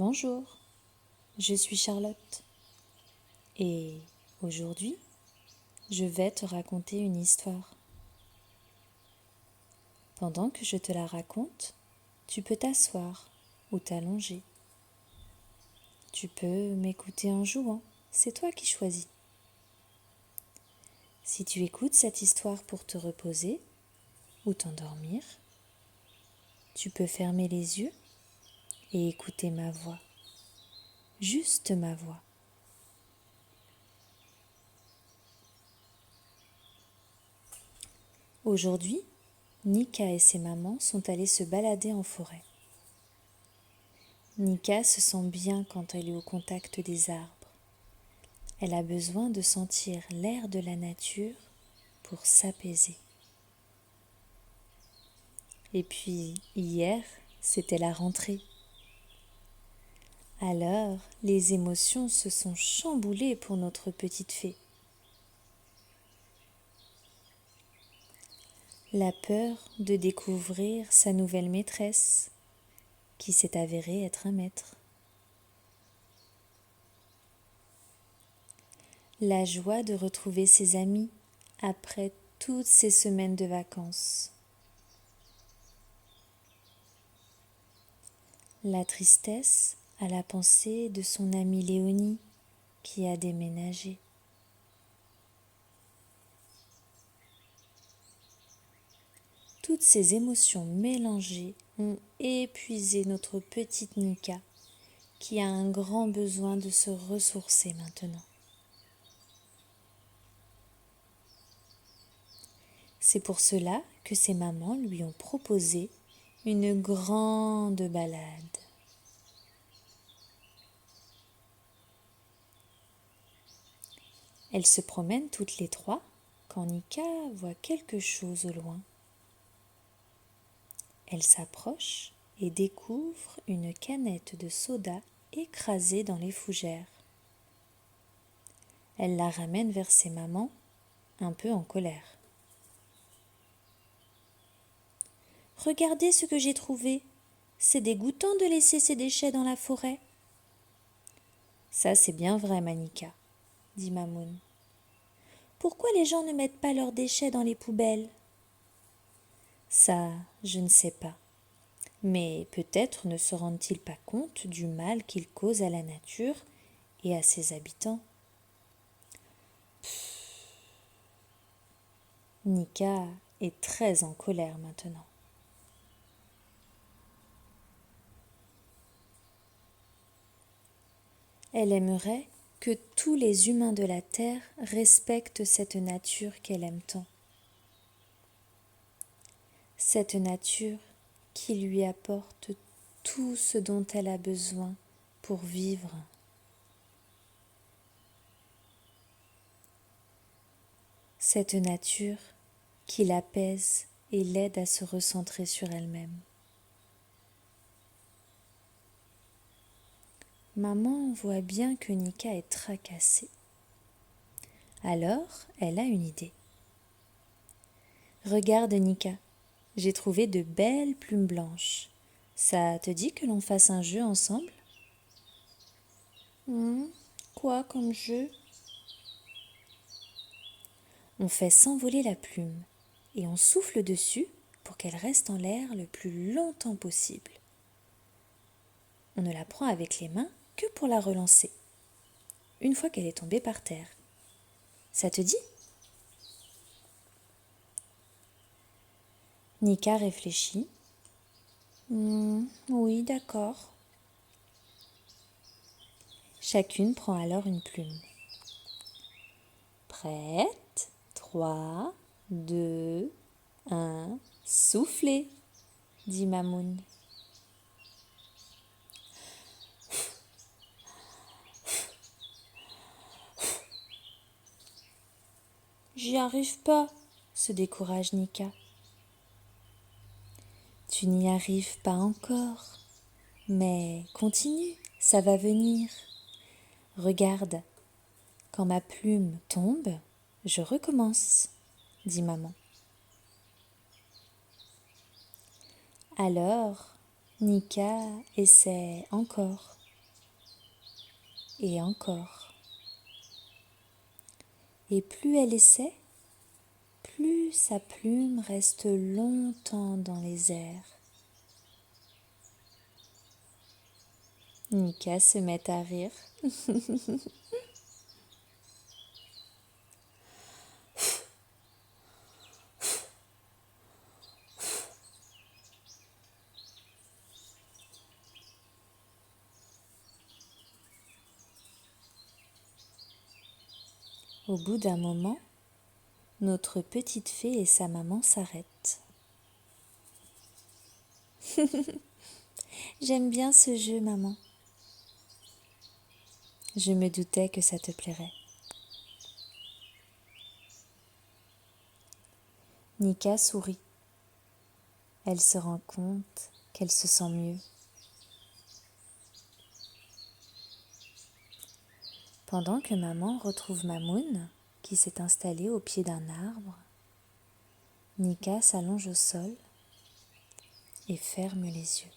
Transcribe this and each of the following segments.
Bonjour, je suis Charlotte et aujourd'hui, je vais te raconter une histoire. Pendant que je te la raconte, tu peux t'asseoir ou t'allonger. Tu peux m'écouter en jouant, c'est toi qui choisis. Si tu écoutes cette histoire pour te reposer ou t'endormir, tu peux fermer les yeux et écouter ma voix, juste ma voix. Aujourd'hui, Nika et ses mamans sont allées se balader en forêt. Nika se sent bien quand elle est au contact des arbres. Elle a besoin de sentir l'air de la nature pour s'apaiser. Et puis, hier, c'était la rentrée. Alors, les émotions se sont chamboulées pour notre petite fée. La peur de découvrir sa nouvelle maîtresse, qui s'est avérée être un maître. La joie de retrouver ses amis après toutes ces semaines de vacances. La tristesse à la pensée de son amie Léonie qui a déménagé. Toutes ces émotions mélangées ont épuisé notre petite Nika qui a un grand besoin de se ressourcer maintenant. C'est pour cela que ses mamans lui ont proposé une grande balade. Elles se promènent toutes les trois quand Nika voit quelque chose au loin. Elle s'approche et découvre une canette de soda écrasée dans les fougères. Elle la ramène vers ses mamans, un peu en colère. « Regardez ce que j'ai trouvé. C'est dégoûtant de laisser ces déchets dans la forêt. »« Ça, c'est bien vrai, Manika, » dit Mamoun. « Pourquoi les gens ne mettent pas leurs déchets dans les poubelles ?»« Ça, je ne sais pas. Mais peut-être ne se rendent-ils pas compte du mal qu'ils causent à la nature et à ses habitants. » Nika est très en colère maintenant. Elle aimerait que tous les humains de la Terre respectent cette nature qu'elle aime tant. Cette nature qui lui apporte tout ce dont elle a besoin pour vivre. Cette nature qui l'apaise et l'aide à se recentrer sur elle-même. Maman voit bien que Nika est tracassée. Alors, elle a une idée. « Regarde Nika, j'ai trouvé de belles plumes blanches. Ça te dit que l'on fasse un jeu ensemble ?»« Quoi comme jeu ?» On fait s'envoler la plume et on souffle dessus pour qu'elle reste en l'air le plus longtemps possible. On ne la prend avec les mains que pour la relancer, une fois qu'elle est tombée par terre. Ça te dit ? Nika réfléchit. Oui, d'accord. Chacune prend alors une plume. Prête ? 3, 2, 1, soufflez, dit Mamoun. J'y arrive pas, se décourage Nika. Tu n'y arrives pas encore, mais continue, ça va venir. Regarde, quand ma plume tombe, je recommence, dit maman. Alors, Nika essaie encore. et encore. Et plus elle essaie, plus sa plume reste longtemps dans les airs. Nika se met à rire. Au bout d'un moment, notre petite fée et sa maman s'arrêtent. J'aime bien ce jeu, maman. Je me doutais que ça te plairait. Nika sourit. Elle se rend compte qu'elle se sent mieux. Pendant que maman retrouve Mamoun, qui s'est installée au pied d'un arbre, Nika s'allonge au sol et ferme les yeux.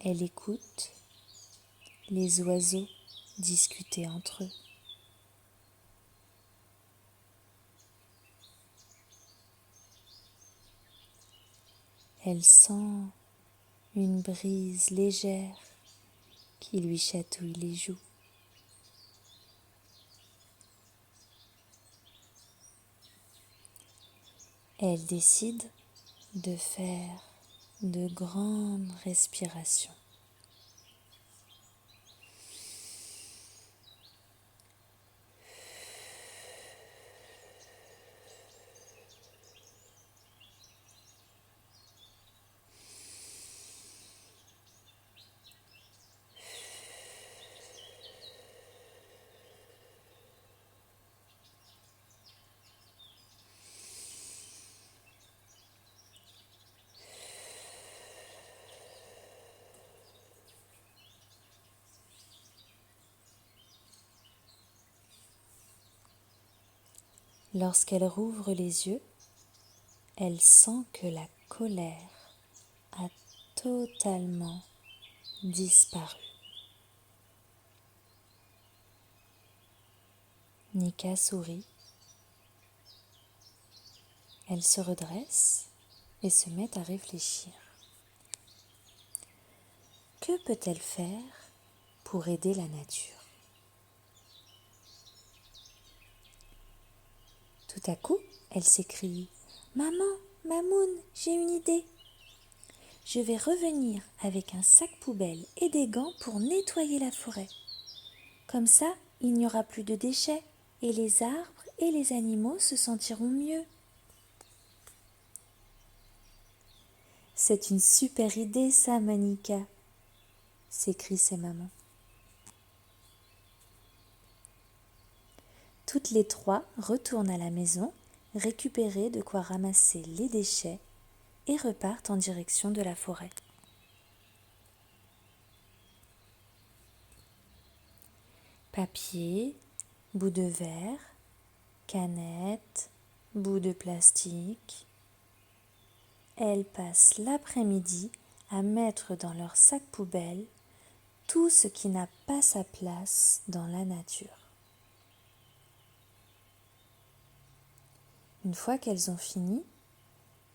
Elle écoute les oiseaux discuter entre eux. Elle sent une brise légère qui lui chatouille les joues. Elle décide de faire de grandes respirations. Lorsqu'elle rouvre les yeux, elle sent que la colère a totalement disparu. Nika sourit. Elle se redresse et se met à réfléchir. Que peut-elle faire pour aider la nature? Tout à coup, elle s'écrie « Maman, Mamoun, j'ai une idée. Je vais revenir avec un sac poubelle et des gants pour nettoyer la forêt. Comme ça, il n'y aura plus de déchets et les arbres et les animaux se sentiront mieux. » C'est une super idée ça, Manika, s'écrient ses mamans. Toutes les trois retournent à la maison, récupérer de quoi ramasser les déchets et repartent en direction de la forêt. Papier, bouts de verre, canettes, bouts de plastique. Elles passent l'après-midi à mettre dans leur sac poubelle tout ce qui n'a pas sa place dans la nature. Une fois qu'elles ont fini,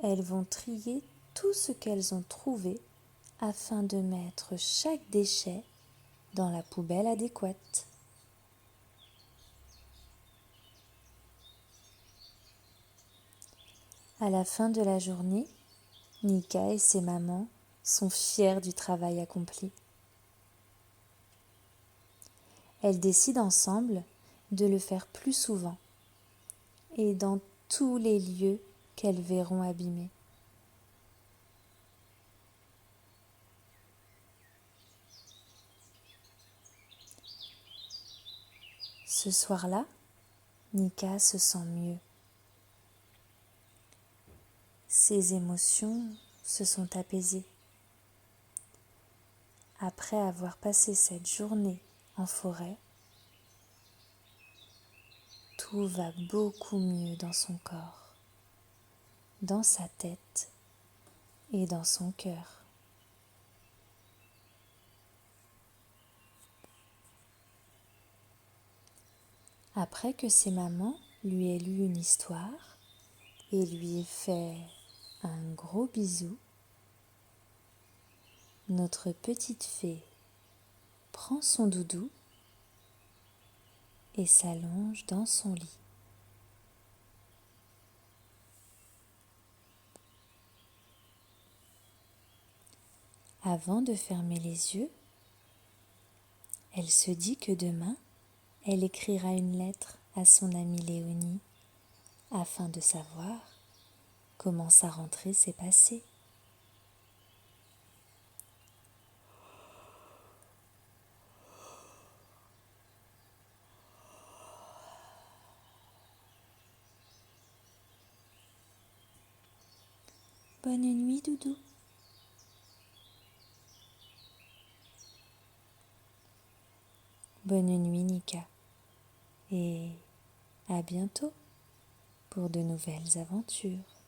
elles vont trier tout ce qu'elles ont trouvé afin de mettre chaque déchet dans la poubelle adéquate. À la fin de la journée, Nika et ses mamans sont fiers du travail accompli. Elles décident ensemble de le faire plus souvent et dans tous les lieux qu'elles verront abîmés. Ce soir-là, Nika se sent mieux. Ses émotions se sont apaisées. Après avoir passé cette journée en forêt, tout va beaucoup mieux dans son corps, dans sa tête et dans son cœur. Après que ses mamans lui aient lu une histoire et lui aient fait un gros bisou, notre petite fée prend son doudou et s'allonge dans son lit. Avant de fermer les yeux, elle se dit que demain, elle écrira une lettre à son amie Léonie afin de savoir comment sa rentrée s'est passée. Bonne nuit, Doudou. Bonne nuit, Nika. Et à bientôt pour de nouvelles aventures.